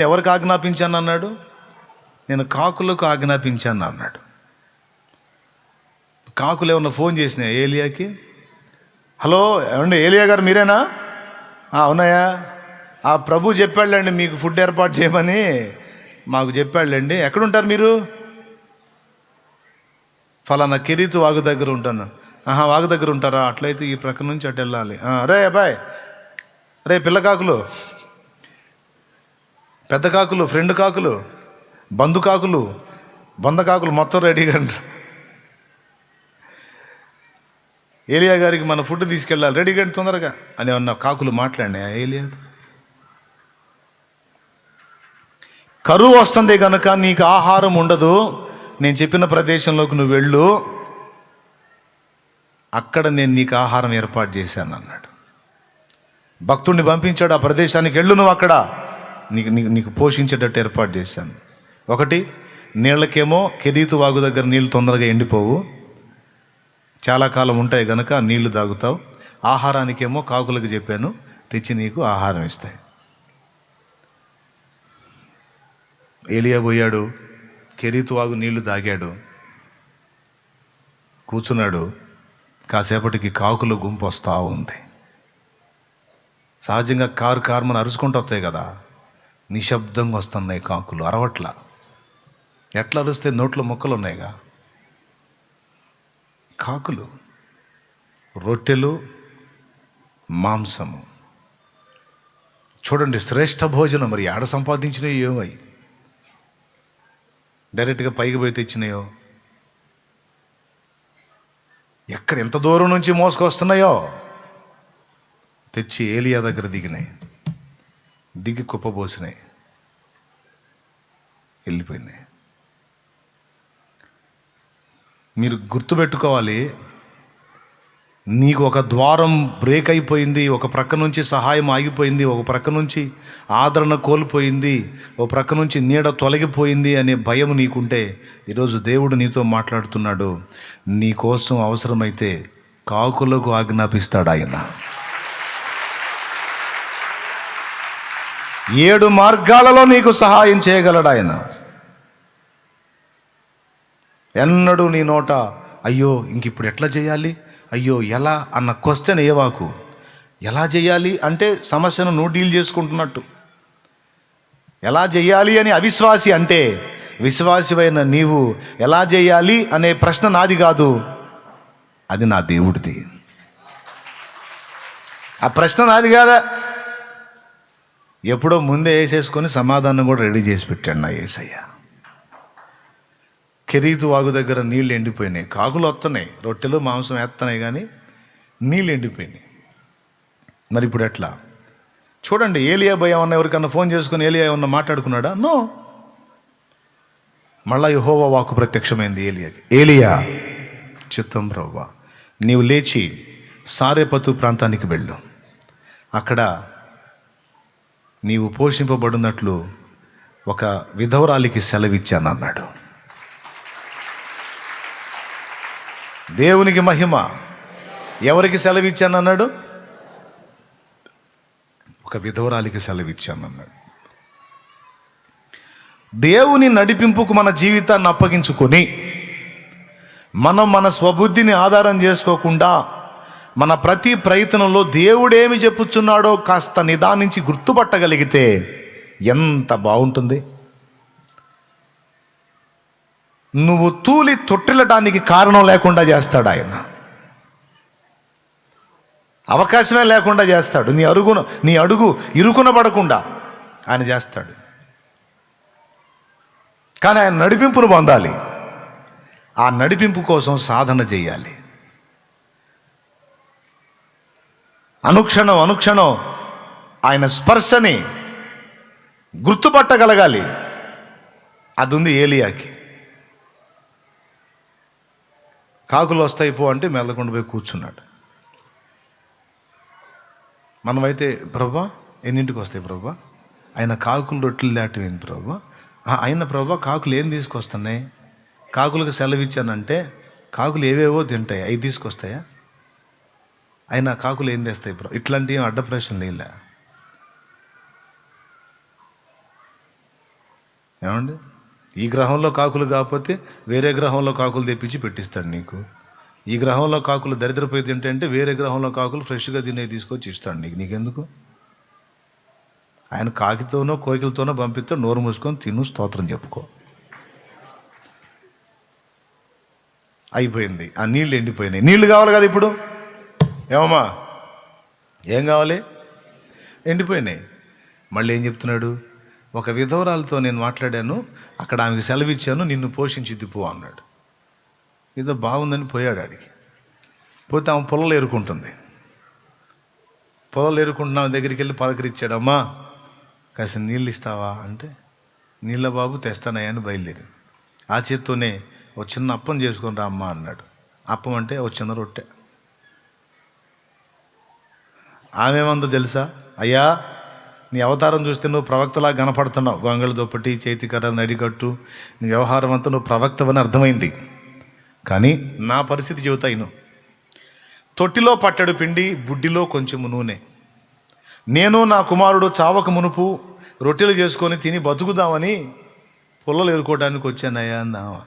ఎవరికి ఆజ్ఞాపించాను అన్నాడు? నేను కాకులకు ఆజ్ఞాపించాను అన్నాడు. కాకులు ఏమన్నా ఫోన్ చేసినాయి ఏలియాకి? హలో ఏమండి ఏలియా గారు మీరేనా? అవునాయా, ఆ ప్రభు చెప్పాడులేండి మీకు ఫుడ్ ఏర్పాటు చేయమని మాకు చెప్పాడులేండి. ఎక్కడుంటారు మీరు? ఫలానా కెరీతు వాగు దగ్గర ఉంటాను. వాగు దగ్గర ఉంటారా? అట్లయితే ఈ ప్రక్క నుంచి అటు వెళ్ళాలి. రే అబ్బాయి, రే పిల్ల కాకులు, పెద్ద కాకులు, ఫ్రెండ్ కాకులు, బంధు కాకులు, బొంద కాకులు మొత్తం రెడీగా ఉంటారు. ఏలియా గారికి మన ఫుడ్ తీసుకెళ్ళాలి, రెడీగా తొందరగా అని అన్న కాకులు మాట్లాడినా ఏలియా. కరువు వస్తుంది కనుక నీకు ఆహారం ఉండదు, నేను చెప్పిన ప్రదేశంలోకి నువ్వు వెళ్ళు, అక్కడ నేను నీకు ఆహారం ఏర్పాటు చేశాను అన్నాడు. భక్తుడిని పంపించాడు, ఆ ప్రదేశానికి వెళ్ళు, నువ్వు అక్కడ నీకు నీకు నీకు పోషించేటట్టు ఏర్పాటు చేశాను. ఒకటి, నీళ్ళకేమో కెరీతు వాగు దగ్గర నీళ్ళు తొందరగా ఎండిపోవు, చాలా కాలం ఉంటాయి కనుక నీళ్లు తాగుతావు. ఆహారానికేమో కాకులకు చెప్పాను, తెచ్చి నీకు ఆహారం ఇస్తాయి. ఏలియా పోయాడు, కెరీతు వాగు నీళ్లు తాగాడు, కూర్చున్నాడు. కాసేపటికి కాకుల గుంపు వస్తూ ఉంది. సహజంగా కారుమని అరుచుకుంటూ వస్తాయి కదా, నిశ్శబ్దంగా వస్తున్నాయి కాకులు, అరవట్ల. ఎట్లా అరుస్తే నోట్లో మొక్కలు ఉన్నాయిగా. కాకులు, రొట్టెలు, మాంసము. చూడండి, శ్రేష్ఠ భోజనం. మరి ఆడ సంపాదించినవి ఏమై డైరెక్ట్గా పైకి పోయి తెచ్చినాయో, ఎక్కడ ఎంత దూరం నుంచి మోసుకొస్తున్నాయో తెచ్చి ఏలియా దగ్గర దిగినాయి, దిగి కుప్పబోసినాయి, వెళ్ళిపోయినాయి. మీరు గుర్తుపెట్టుకోవాలి, నీకు ఒక ద్వారం బ్రేక్ అయిపోయింది, ఒక ప్రక్క నుంచి సహాయం ఆగిపోయింది, ఒక ప్రక్క నుంచి ఆదరణ కోల్పోయింది, ఒక ప్రక్క నుంచి నీడ తొలగిపోయింది అనే భయం నీకుంటే, ఈరోజు దేవుడు నీతో మాట్లాడుతున్నాడు. నీ కోసం అవసరమైతే కాకులకు ఆజ్ఞాపిస్తాడు ఆయన. 7 మార్గాలలో నీకు సహాయం చేయగలడు ఆయన. ఎన్నడూ నీ నోట అయ్యో ఇంక ఇప్పుడు ఎట్లా చేయాలి, అయ్యో ఎలా అన్న క్వశ్చన్ ఏవాకు. ఎలా చేయాలి అంటే సమస్యను నువ్వు డీల్ చేసుకుంటున్నట్టు. ఎలా చేయాలి అని అవిశ్వాసి అంటే, విశ్వాసివైన నీవు ఎలా చేయాలి అనే ప్రశ్న నాది కాదు, అది నా దేవుడిది. ఆ ప్రశ్న నాది కాదా, ఎప్పుడో ముందే వేసేసుకొని సమాధానం కూడా రెడీ చేసి పెట్టాడు నా యేసయ్య. కెరీతు వాగు దగ్గర నీళ్ళు ఎండిపోయినాయి, కాకులు వస్తున్నాయి, రొట్టెలు మాంసం వేస్తున్నాయి, కానీ నీళ్ళు ఎండిపోయినాయి. మరి ఇప్పుడు ఎట్లా? చూడండి, ఏలియా భయ ఏమన్నా ఎవరికన్నా ఫోన్ చేసుకుని ఏలియా ఏమన్నా మాట్లాడుకున్నాడా? నో. మళ్ళా యెహోవా వాక్కు ప్రత్యక్షమైంది ఏలియాకి. ఏలియా, చిత్తం ప్రభువా, నీవు లేచి సారెపతు ప్రాంతానికి వెళ్ళు, అక్కడ నీవు పోషింపబడినట్లు ఒక విధవరాలికి సెలవిచ్చాను అన్నాడు. దేవునికి మహిమ. ఎవరికి సెలవిచ్చాను అన్నాడు? ఒక విధవరాలికి సెలవిచ్చాను అన్నాడు. దేవుని నడిపింపుకు మన జీవితాన్ని అప్పగించుకొని, మనం మన స్వబుద్ధిని ఆధారం చేసుకోకుండా మన ప్రతి ప్రయత్నంలో దేవుడేమి చెప్పుచున్నాడో కాస్త నిదానించి గుర్తుపట్టగలిగితే ఎంత బాగుంటుంది. నువ్వు తూలి తొట్టిల్లడానికి కారణం లేకుండా చేస్తాడు ఆయన. అవకాశమే లేకుండా చేస్తాడు. నీ అడుగు ఇరుకున పడకుండా ఆయన చేస్తాడు. కానీ ఆయన నడిపింపును పొందాలి. ఆ నడిపింపు కోసం సాధన చేయాలి. అనుక్షణం ఆయన స్పర్శని గుర్తుపట్టగలగాలి. అది ఉంది ఏలియాకి. కాకులు వస్తాయి పో అంటే మెల్లకుండా పోయి కూర్చున్నాడు. మనమైతే ప్రభా ఎన్నింటికి వస్తాయి ప్రభా, ఆయన కాకులు రొట్టెలు దాటిపోయింది ప్రభా, ఆయన ప్రభా కాకులు ఏం తీసుకొస్తున్నాయి, కాకులకు సెలవు ఇచ్చానంటే కాకులు ఏవేవో తింటాయి, అవి తీసుకొస్తాయా, అయినా కాకులు ఏం తెస్తాయి ప్రభా, ఇట్లాంటి అడ్డ ప్రశ్నలు ఇలా. ఏమండి? ఈ గ్రహంలో కాకులు కాకపోతే వేరే గ్రహంలో కాకులు తెప్పించి పెట్టిస్తాడు నీకు. ఈ గ్రహంలో కాకులు దరిద్రపోయి తింటే వేరే గ్రహంలో కాకులు ఫ్రెష్గా తినే తీసుకొచ్చి ఇస్తాడు నీకెందుకు? ఆయన కాకితోనో కోకిలతోనో పంపిస్తే నోరు మూసుకొని తిను, స్తోత్రం చెప్పుకో. అయిపోయింది. ఆ నీళ్ళు ఎండిపోయినాయి. నీళ్లు కావాలి కదా ఇప్పుడు. ఏమమ్మా, ఏం కావాలి? ఎండిపోయినాయి. మళ్ళీ ఏం చెప్తున్నాడు? ఒక విధవరాలతో నేను మాట్లాడాను, అక్కడ ఆమెకు సెలవు ఇచ్చాను, నిన్ను పోషించిద్ది పో అన్నాడు. ఏదో బాగుందని పోయాడు ఆడికి. పోతే ఆమె పొలలు ఏరుకుంటుంది. పొలలు ఏరుకుంటున్న ఆమె దగ్గరికి వెళ్ళి పలకరిచ్చాడు. అమ్మా, కాస్త నీళ్ళు ఇస్తావా అంటే, నీళ్ళ బాబు తెస్తానయ్యా అని బయలుదేరి ఆ చేత్తోనే ఒక చిన్న అప్పం చేసుకొని రా అమ్మ అన్నాడు. అప్పం అంటే ఒక చిన్న రొట్టె. ఆమెమందో తెలుసా? అయ్యా, నీ అవతారం చూస్తే నువ్వు ప్రవక్తలా కనపడుతున్నావు. గొంగళ దుప్పటి, చేతికర్ర, నడికట్టు, నీ వ్యవహారం అంతా నువ్వు ప్రవక్తవని అర్థమైంది. కానీ నా పరిస్థితి చెబుతా ఇను. తొట్టిలో పట్టెడు పిండి, బుడ్డిలో కొంచెము నూనె. నేను నా కుమారుడు చావక మునుపు రొట్టెలు చేసుకొని తిని బతుకుదామని పుల్లలు ఏరుకోవడానికి వచ్చానయ్యా అందామా.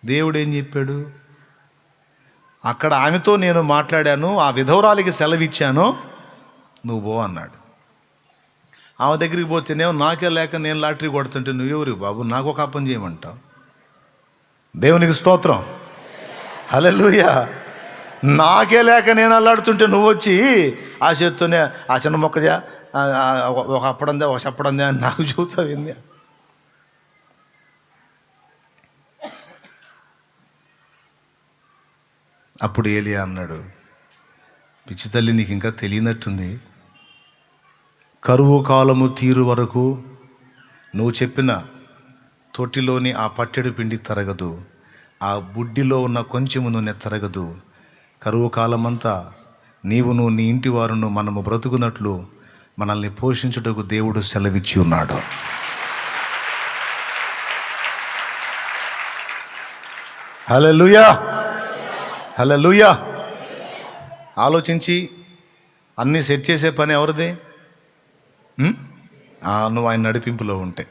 దేవుడు ఏం చెప్పాడు? అక్కడ ఆమెతో నేను మాట్లాడాను, ఆ విధవరాలికి సెలవిచ్చాను, నువ్వు పో అన్నాడు. ఆమె దగ్గరికి పోతేనేమో నాకే లేక నేను లాటరీ కొడుతుంటే నువ్వెవరు బాబు నాకు ఒక అప్పం చేయమంటావు? దేవునికి స్తోత్రం, హల్లెలూయా. నాకే లేక నేను అల్లాడుతుంటే నువ్వు వచ్చి ఆ చేత్తోనే ఆ చిన్న మొక్కజా ఒక అప్పడందే ఒక చెప్పడందే అని నాకు చూస్తావు ఏంది? అప్పుడు ఏలియా అన్నాడు, పిచ్చి తల్లి, నీకు ఇంకా తెలియనట్టుంది. కరువు కాలము తీరు వరకు నువ్వు చెప్పిన తొట్టిలోని ఆ పట్టెడు పిండి తరగదు, ఆ బుడ్డిలో ఉన్న కొంచెము నూనె తరగదు. కరువు కాలమంతా నీవును నీ ఇంటి వారును మనము బ్రతుకున్నట్లు మనల్ని పోషించుటకు దేవుడు సెలవిచ్చి ఉన్నాడు. హల్లెలూయా, హల్లెలూయా. ఆలోచించి అన్నీ సెట్ చేసే పని ఎవరిది? నువ్వు ఆయన నడిపింపులో ఉంటే.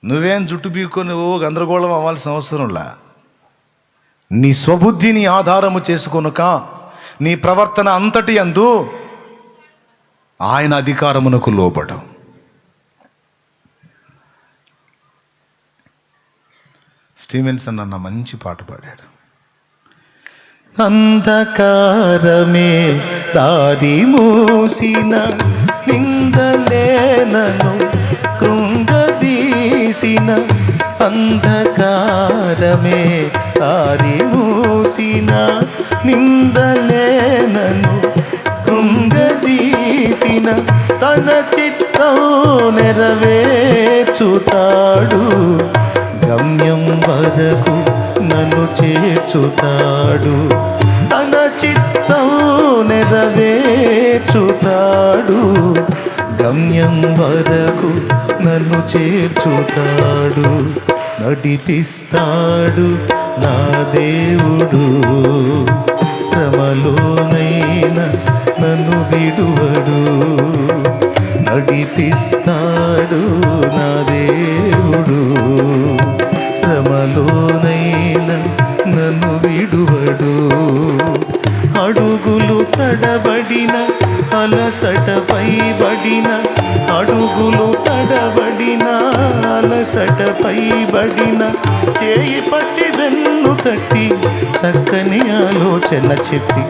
నువ్వేం జుట్టు బీక్కొని నువ్వు గందరగోళం అవ్వాల్సిన అవసరంలా. నీ స్వబుద్ధిని ఆధారము చేసుకొనుక నీ ప్రవర్తన అంతటి యందు ఆయన అధికారమునకు లోబడు. స్టీవెన్సన్ అన్న మంచి పాట పాడాడు. అంధకారమే దారి మూసిన, నిందలేనను కృంగదీసిన, అంధకారమే దారి మూసిన, నిందలేనను కృంగదీసిన, తన చిత్తం నెరవేర్చుతాడు, గమ్యం వరకు నన్ను చేర్చుతాడు. తన చిత్తం నెరవేర్చుతాడు, గమ్యం వరకు నన్ను చేర్చుతాడు. నడిపిస్తాడు నా దేవుడు, శ్రమలోనైనా నన్ను విడువడు. నడిపిస్తాడు నా దేవుడు, శ్రమలోనైనా నన్ను విడువడు. అడుగులు తడబడిన, అలసటపై బడిన, అడుగులు తడబడిన, అలసటపై బడిన, చేయి పట్టి వెన్ను తట్టి చక్కని ఆలోచన చెప్పి,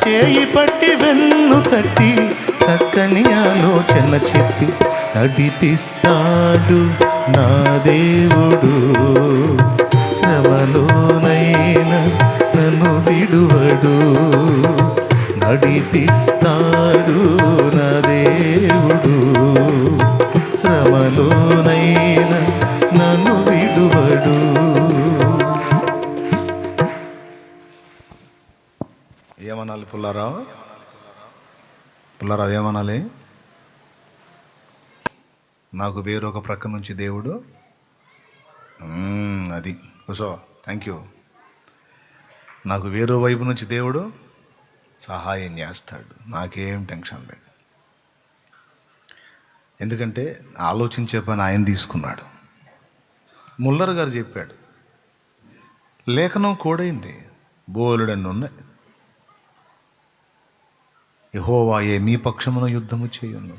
చేయి పట్టి వెన్ను తట్టి చక్కని ఆలోచన చెప్పి, నడిపిస్తాడు నా దేవుడు, శ్రమలోనైనా నన్ను విడువడు. నడిపిస్తాడు నా దేవుడు, శ్రమలోనైనా నన్ను విడువడు. ఏమనాలి పుల్లారావు? పుల్లారావు ఏమనాలి? నాకు వేరొక ప్రక్క నుంచి దేవుడు, అది కూసో, థ్యాంక్ యూ. నాకు వేరో వైపు నుంచి దేవుడు సహాయం చేస్తాడు, నాకేం టెన్షన్ లేదు. ఎందుకంటే ఆలోచించే పని ఆయన తీసుకున్నాడు. ముల్లర్ గారు చెప్పాడు, లేఖనం కోడైంది, బోలుడన్ని ఉన్నాయి. యెహోవాయే మీ పక్షమున యుద్ధము చేయును.